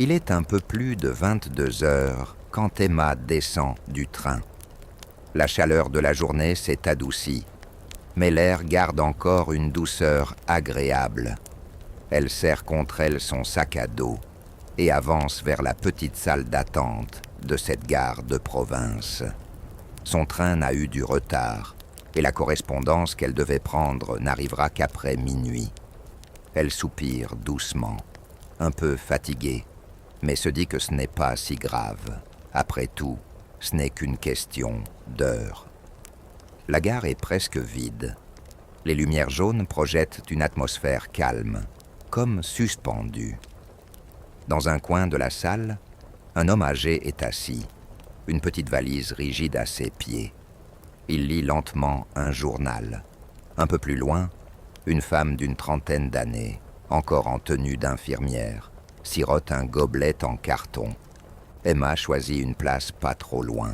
Il est un peu plus de 22 heures quand Emma descend du train. La chaleur de la journée s'est adoucie, mais l'air garde encore une douceur agréable. Elle serre contre elle son sac à dos et avance vers la petite salle d'attente de cette gare de province. Son train n'a eu du retard et la correspondance qu'elle devait prendre n'arrivera qu'après minuit. Elle soupire doucement, un peu fatiguée, mais se dit que ce n'est pas si grave. Après tout, ce n'est qu'une question d'heures. La gare est presque vide. Les lumières jaunes projettent une atmosphère calme, comme suspendue. Dans un coin de la salle, un homme âgé est assis, une petite valise rigide à ses pieds. Il lit lentement un journal. Un peu plus loin, une femme d'une trentaine d'années, encore en tenue d'infirmière, sirote un gobelet en carton. Emma choisit une place pas trop loin,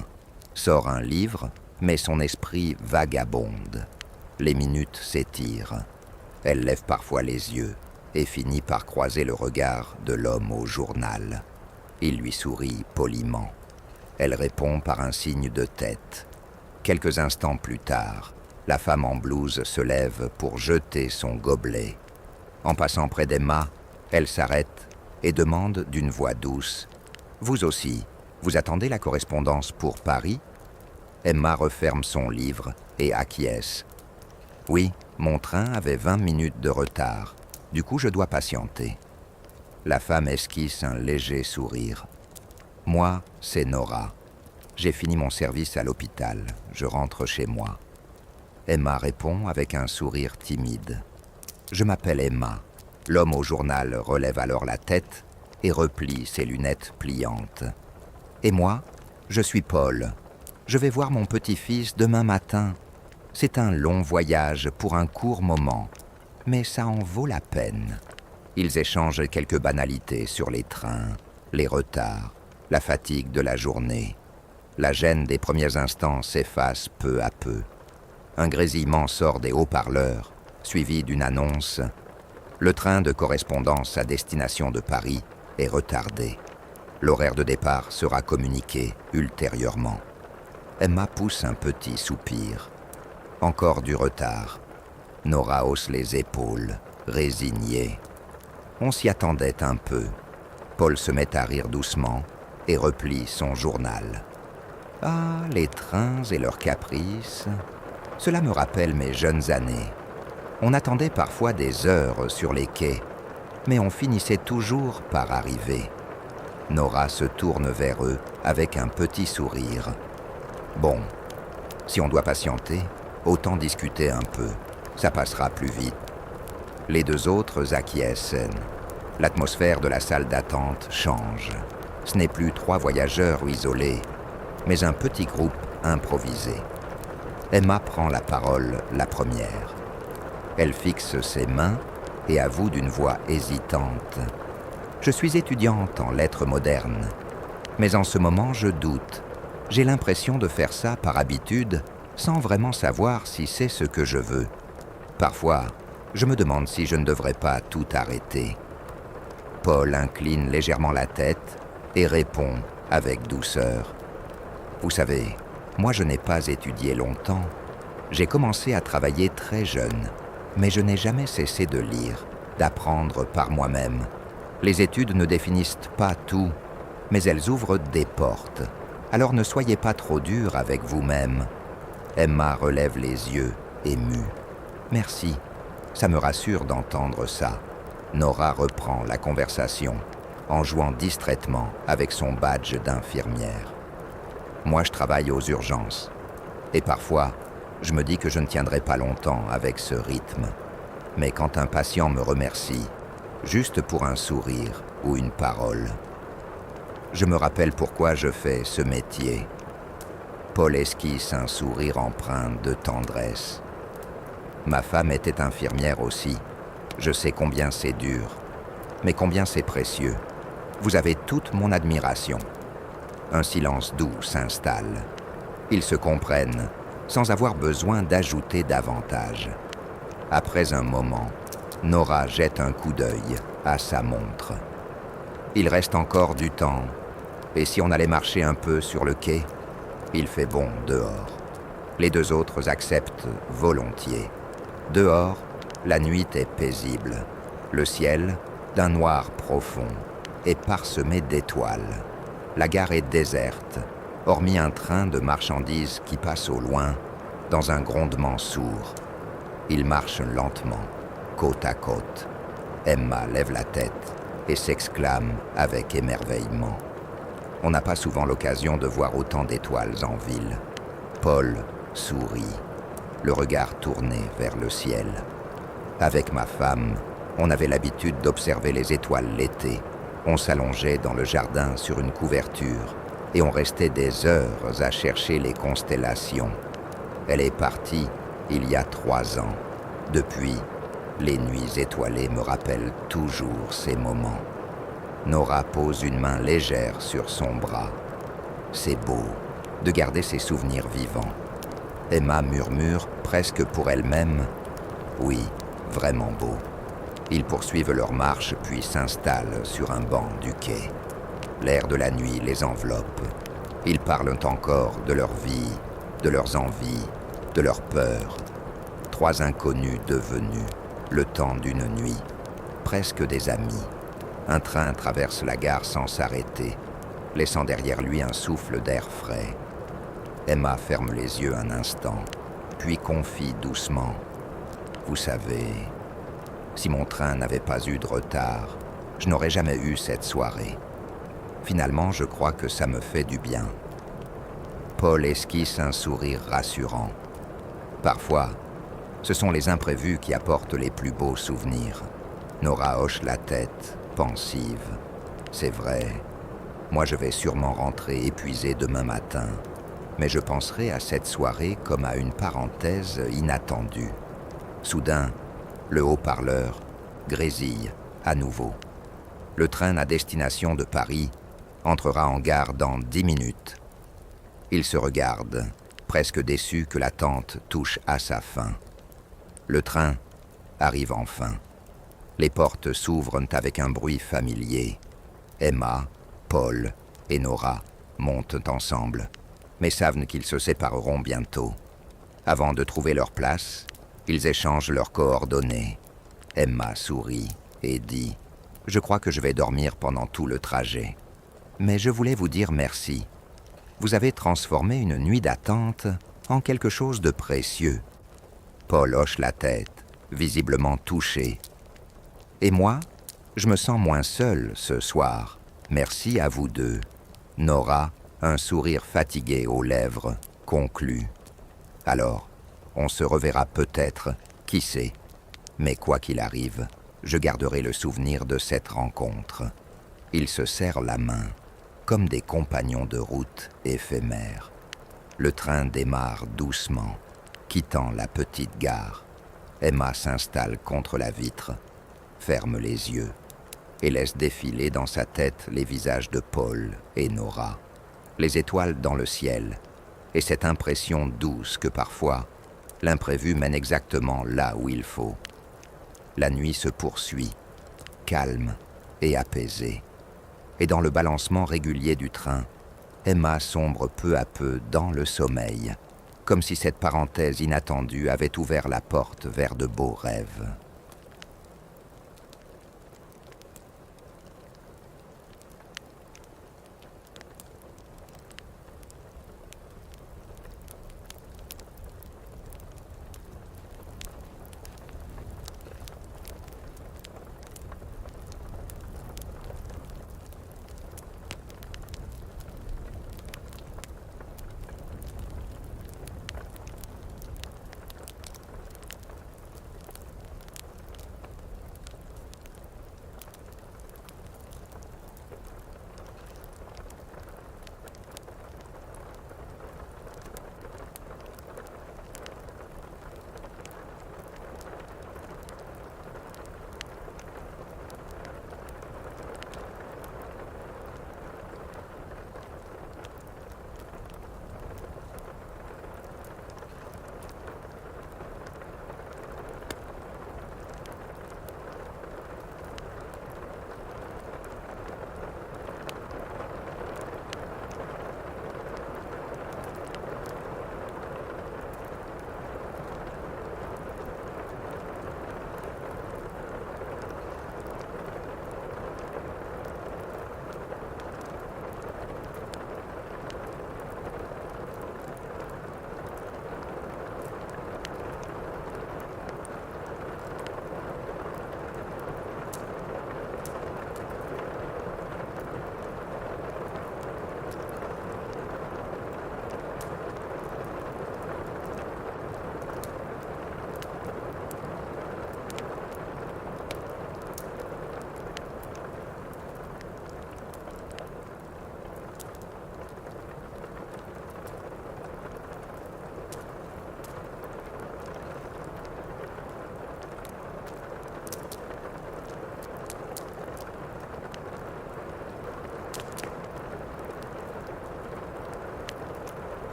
sort un livre, mais son esprit vagabonde. Les minutes s'étirent. Elle lève parfois les yeux et finit par croiser le regard de l'homme au journal. Il lui sourit poliment. Elle répond par un signe de tête. Quelques instants plus tard, la femme en blouse se lève pour jeter son gobelet. En passant près d'Emma, elle s'arrête et demande d'une voix douce « Vous aussi, vous attendez la correspondance pour Paris ?» Emma referme son livre et acquiesce. « Oui, mon train avait 20 minutes de retard. Du coup, je dois patienter. » La femme esquisse un léger sourire. « Moi, c'est Nora. J'ai fini mon service à l'hôpital. Je rentre chez moi. » Emma répond avec un sourire timide. « Je m'appelle Emma. » L'homme au journal relève alors la tête et replie ses lunettes pliantes. « Et moi, je suis Paul. Je vais voir mon petit-fils demain matin. C'est un long voyage pour un court moment, mais ça en vaut la peine. » Ils échangent quelques banalités sur les trains, les retards, la fatigue de la journée. La gêne des premiers instants s'efface peu à peu. Un grésillement sort des haut-parleurs, suivi d'une annonce. Le train de correspondance à destination de Paris est retardé. L'horaire de départ sera communiqué ultérieurement. Emma pousse un petit soupir. Encore du retard. Nora hausse les épaules, résignée. On s'y attendait un peu. Paul se met à rire doucement et replie son journal. « Ah, les trains et leurs caprices. Cela me rappelle mes jeunes années. On attendait parfois des heures sur les quais, mais on finissait toujours par arriver. » Nora se tourne vers eux avec un petit sourire. « Bon, si on doit patienter, autant discuter un peu. Ça passera plus vite. » Les deux autres acquiescent. L'atmosphère de la salle d'attente change. Ce n'est plus 3 voyageurs isolés, mais un petit groupe improvisé. Emma prend la parole la première. Elle fixe ses mains et avoue d'une voix hésitante. « Je suis étudiante en lettres modernes, mais en ce moment je doute. J'ai l'impression de faire ça par habitude, sans vraiment savoir si c'est ce que je veux. Parfois, je me demande si je ne devrais pas tout arrêter. » Paul incline légèrement la tête et répond avec douceur. « Vous savez, moi je n'ai pas étudié longtemps. J'ai commencé à travailler très jeune, mais je n'ai jamais cessé de lire, d'apprendre par moi-même. Les études ne définissent pas tout, mais elles ouvrent des portes. Alors ne soyez pas trop dur avec vous-même. » Emma relève les yeux, émue. « Merci, ça me rassure d'entendre ça. » Nora reprend la conversation en jouant distraitement avec son badge d'infirmière. « Moi, je travaille aux urgences. Et parfois, je me dis que je ne tiendrai pas longtemps avec ce rythme. Mais quand un patient me remercie, juste pour un sourire ou une parole, je me rappelle pourquoi je fais ce métier. » Paul esquisse un sourire empreint de tendresse. « Ma femme était infirmière aussi. Je sais combien c'est dur, mais combien c'est précieux. Vous avez toute mon admiration. » Un silence doux s'installe. Ils se comprennent, sans avoir besoin d'ajouter davantage. Après un moment, Nora jette un coup d'œil à sa montre. « Il reste encore du temps. Et si on allait marcher un peu sur le quai? Il fait bon dehors. Les deux autres acceptent volontiers. Dehors, la nuit est paisible. Le ciel, d'un noir profond, est parsemé d'étoiles. La gare est déserte, hormis un train de marchandises qui passe au loin, dans un grondement sourd. Ils marchent lentement, côte à côte. Emma lève la tête et s'exclame avec émerveillement. On n'a pas souvent l'occasion de voir autant d'étoiles en ville. Paul sourit, le regard tourné vers le ciel. Avec ma femme, on avait l'habitude d'observer les étoiles l'été. On s'allongeait dans le jardin sur une couverture et on restait des heures à chercher les constellations. Elle est partie il y a 3 ans. Depuis, les nuits étoilées me rappellent toujours ces moments. Nora pose une main légère sur son bras. C'est beau de garder ces souvenirs vivants. Emma murmure, presque pour elle-même, « Oui, vraiment beau ». Ils poursuivent leur marche puis s'installent sur un banc du quai. L'air de la nuit les enveloppe. Ils parlent encore de leur vie, de leurs envies, de leurs peurs. 3 inconnus devenus, le temps d'une nuit, presque des amis. Un train traverse la gare sans s'arrêter, laissant derrière lui un souffle d'air frais. Emma ferme les yeux un instant, puis confie doucement. « Vous savez, si mon train n'avait pas eu de retard, je n'aurais jamais eu cette soirée. Finalement, je crois que ça me fait du bien. » Paul esquisse un sourire rassurant. Parfois, ce sont les imprévus qui apportent les plus beaux souvenirs. Nora hoche la tête, pensive. C'est vrai, moi je vais sûrement rentrer épuisé demain matin, mais je penserai à cette soirée comme à une parenthèse inattendue. Soudain, le haut-parleur grésille à nouveau. Le train à destination de Paris entrera en gare dans 10 minutes. Ils se regardent, presque déçus que l'attente touche à sa fin. Le train arrive enfin. Les portes s'ouvrent avec un bruit familier. Emma, Paul et Nora montent ensemble, mais savent qu'ils se sépareront bientôt. Avant de trouver leur place, ils échangent leurs coordonnées. Emma sourit et dit « Je crois que je vais dormir pendant tout le trajet. Mais je voulais vous dire merci. Vous avez transformé une nuit d'attente en quelque chose de précieux. » Paul hoche la tête, visiblement touché. « Et moi, je me sens moins seul ce soir. Merci à vous deux. » Nora, un sourire fatigué aux lèvres, conclut. « Alors, on se reverra peut-être, qui sait. Mais quoi qu'il arrive, je garderai le souvenir de cette rencontre. » Ils se serrent la main, comme des compagnons de route éphémères. Le train démarre doucement, quittant la petite gare. Emma s'installe contre la vitre, ferme les yeux et laisse défiler dans sa tête les visages de Paul et Nora, les étoiles dans le ciel et cette impression douce que parfois l'imprévu mène exactement là où il faut. La nuit se poursuit, calme et apaisée, et dans le balancement régulier du train, Emma sombre peu à peu dans le sommeil, comme si cette parenthèse inattendue avait ouvert la porte vers de beaux rêves.